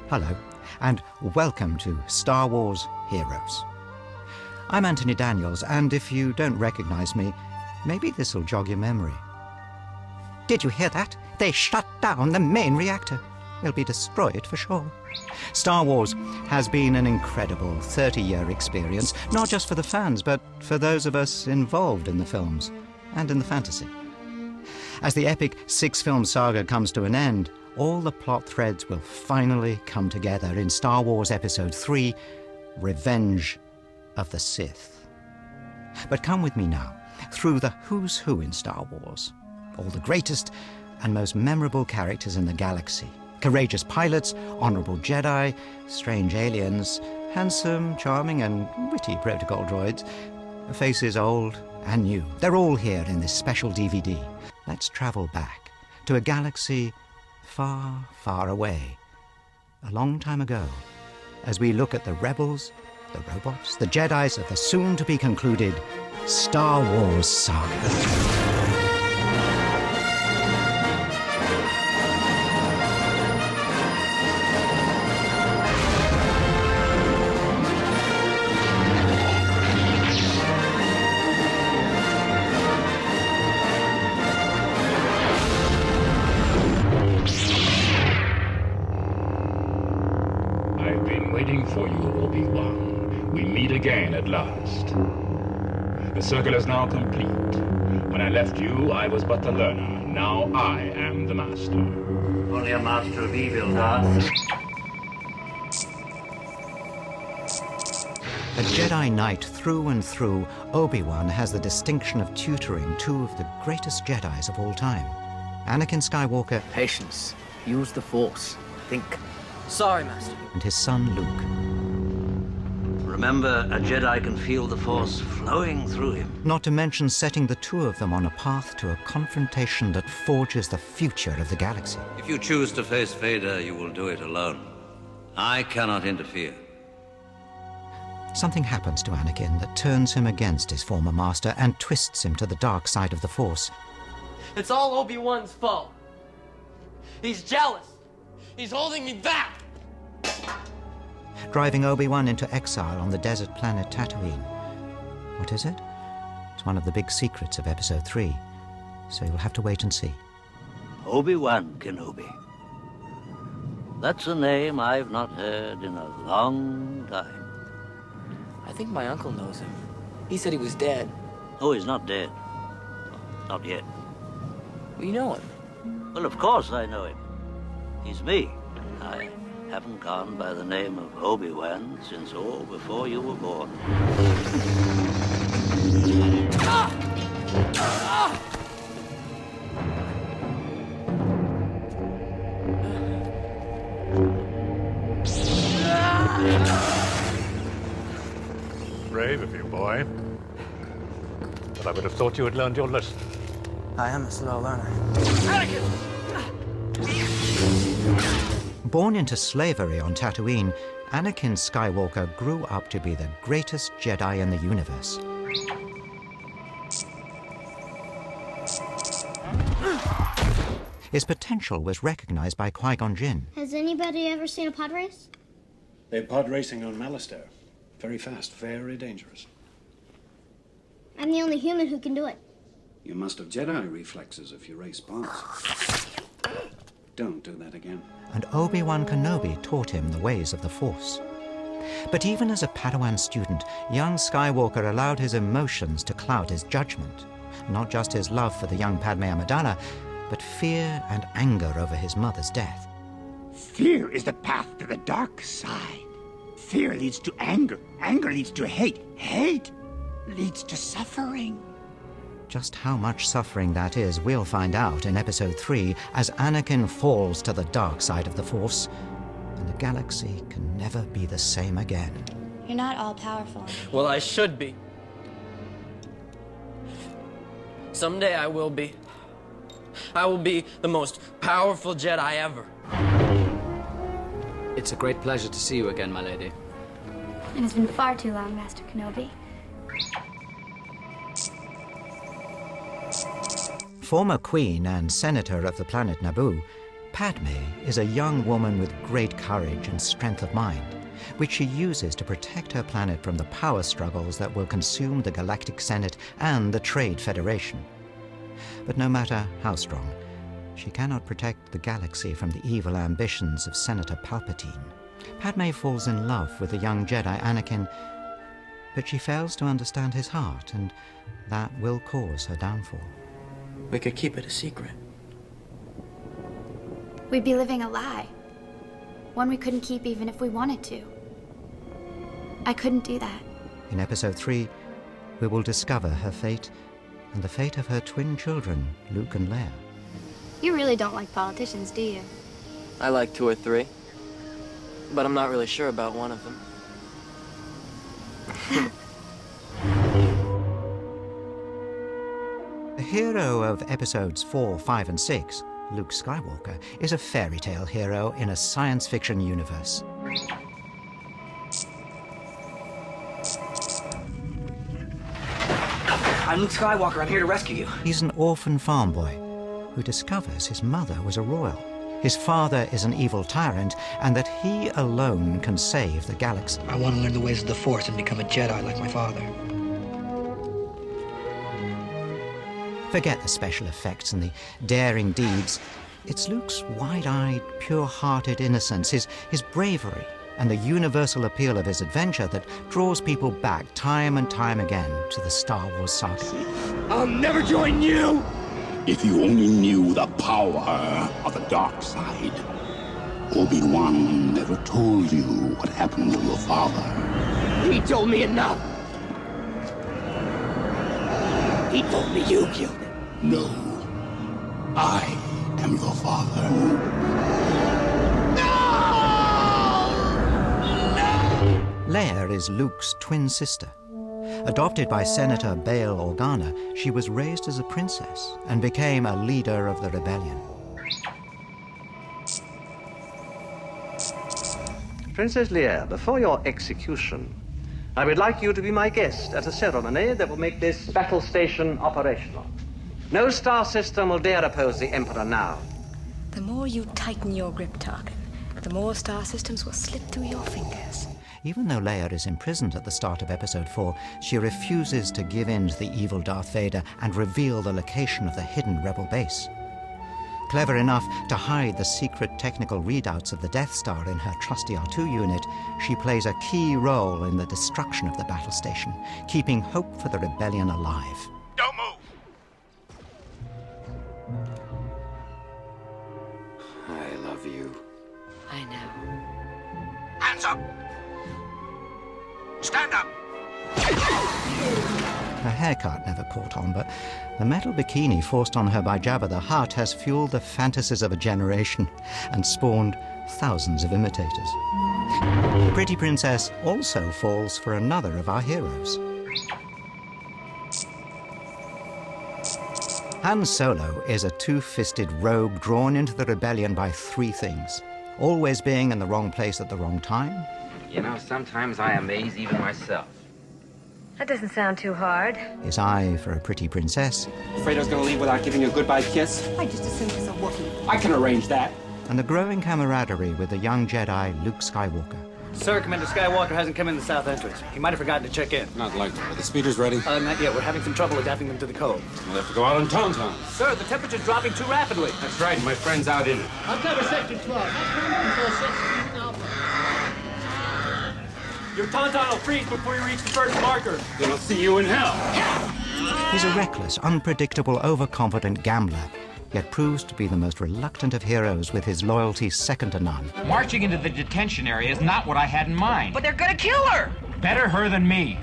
Hello, and welcome to Star Wars Heroes. I'm Anthony Daniels, and if you don't recognize me, maybe this'll jog your memory. Did you hear that? They shut down the main reactor. It'll be destroyed for sure. Star Wars has been an incredible 30-year experience, not just for the fans, but for those of us involved in the films and in the fantasy. As the epic 6-film saga comes to an end, all the plot threads will finally come together in Star Wars Episode 3, Revenge of the Sith. But come with me now, through the who's who in Star Wars. All the greatest and most memorable characters in the galaxy. Courageous pilots, honorable Jedi, strange aliens, handsome, charming and witty protocol droids. Faces old and new. They're all here in this special DVD. Let's travel back to a galaxy far, far away, a long time ago, as we look at the rebels, the robots, the Jedis of the soon-to-be-concluded Star Wars saga. For you, Obi-Wan. We meet again at last. The circle is now complete. When I left you, I was but the learner. Now I am the master. Only a master of evil, Darth. A Jedi Knight through and through, Obi-Wan has the distinction of tutoring two of the greatest Jedis of all time. Anakin Skywalker. Patience. Use the Force. Think. Sorry, Master. And his son, Luke. Remember, a Jedi can feel the Force flowing through him. Not to mention setting the two of them on a path to a confrontation that forges the future of the galaxy. If you choose to face Vader, you will do it alone. I cannot interfere. Something happens to Anakin that turns him against his former master and twists him to the dark side of the Force. It's all Obi-Wan's fault. He's jealous. He's holding me back! Driving Obi-Wan into exile on the desert planet Tatooine. What is it? It's one of the big secrets of Episode 3, so you'll have to wait and see. Obi-Wan Kenobi. That's a name I've not heard in a long time. I think my uncle knows him. He said he was dead. Oh, he's not dead. Not yet. Well, you know him. Well, of course I know him. He's me. I haven't gone by the name of Obi-Wan since before you were born. Brave of you, boy. But I would have thought you had learned your lesson. I am a slow learner. Born into slavery on Tatooine, Anakin Skywalker grew up to be the greatest Jedi in the universe. His potential was recognized by Qui-Gon Jinn. Has anybody ever seen a pod race? They're pod racing on Malastare. Very fast, very dangerous. I'm the only human who can do it. You must have Jedi reflexes if you race pods. Don't do that again. And Obi-Wan Kenobi taught him the ways of the Force. But even as a Padawan student, young Skywalker allowed his emotions to cloud his judgment. Not just his love for the young Padme Amidala, but fear and anger over his mother's death. Fear is the path to the dark side. Fear leads to anger. Anger leads to hate. Hate leads to suffering. Just how much suffering that is, we'll find out in Episode 3 as Anakin falls to the dark side of the Force, and the galaxy can never be the same again. You're not all-powerful. Well, I should be. Someday I will be. I will be the most powerful Jedi ever. It's a great pleasure to see you again, my lady. It has been far too long, Master Kenobi. Former Queen and Senator of the planet Naboo, Padme is a young woman with great courage and strength of mind, which she uses to protect her planet from the power struggles that will consume the Galactic Senate and the Trade Federation. But no matter how strong, she cannot protect the galaxy from the evil ambitions of Senator Palpatine. Padme falls in love with the young Jedi Anakin, but she fails to understand his heart, and that will cause her downfall. We could keep it a secret. We'd be living a lie. One we couldn't keep even if we wanted to. I couldn't do that. In Episode 3, we will discover her fate and the fate of her twin children, Luke and Leia. You really don't like politicians, do you? I like 2 or 3, but I'm not really sure about one of them. The hero of Episodes 4, 5, and 6, Luke Skywalker, is a fairy tale hero in a science fiction universe. I'm Luke Skywalker. I'm here to rescue you. He's an orphan farm boy who discovers his mother was a royal, his father is an evil tyrant, and that he alone can save the galaxy. I want to learn the ways of the Force and become a Jedi like my father. Forget the special effects and the daring deeds. It's Luke's wide-eyed, pure-hearted innocence, his bravery, and the universal appeal of his adventure that draws people back time and time again to the Star Wars saga. I'll never join you! If you only knew the power of the dark side. Obi-Wan never told you what happened to your father. He told me enough! He told me you killed him. No. I am your father. Leia is Luke's twin sister. Adopted by Senator Bail Organa, she was raised as a princess and became a leader of the rebellion. Princess Leia, before your execution, I would like you to be my guest at a ceremony that will make this battle station operational. No star system will dare oppose the Emperor now. The more you tighten your grip, Tarkin, the more star systems will slip through your fingers. Even though Leia is imprisoned at the start of Episode 4, she refuses to give in to the evil Darth Vader and reveal the location of the hidden rebel base. Clever enough to hide the secret technical readouts of the Death Star in her trusty R2 unit, she plays a key role in the destruction of the battle station, keeping hope for the rebellion alive. Don't move! I love you. I know. Hands up! Stand up! Her haircut never caught on, but the metal bikini forced on her by Jabba the Hutt has fueled the fantasies of a generation and spawned thousands of imitators. Pretty Princess also falls for another of our heroes. Han Solo is a two-fisted rogue drawn into the rebellion by 3 things: always being in the wrong place at the wrong time. You know, sometimes I amaze even myself. That doesn't sound too hard. His eye for a pretty princess. Afraid I was gonna leave without giving you a goodbye kiss? I just assumed it's a Wookiee. I can arrange that. And the growing camaraderie with the young Jedi Luke Skywalker. Sir, Commander Skywalker hasn't come in the south entrance. He might have forgotten to check in. Not likely. Are the speeders ready? Not yet. We're having some trouble adapting them to the code. We'll have to go out on Tauntaun. Sir, the temperature's dropping too rapidly. That's right. My friend's out in it. I'll cover Sector 12. Your Tauntaun will freeze before you reach the first marker. Then I'll see you in hell. He's a reckless, unpredictable, overconfident gambler, yet proves to be the most reluctant of heroes with his loyalty second to none. Marching into the detention area is not what I had in mind. But they're gonna kill her! Better her than me.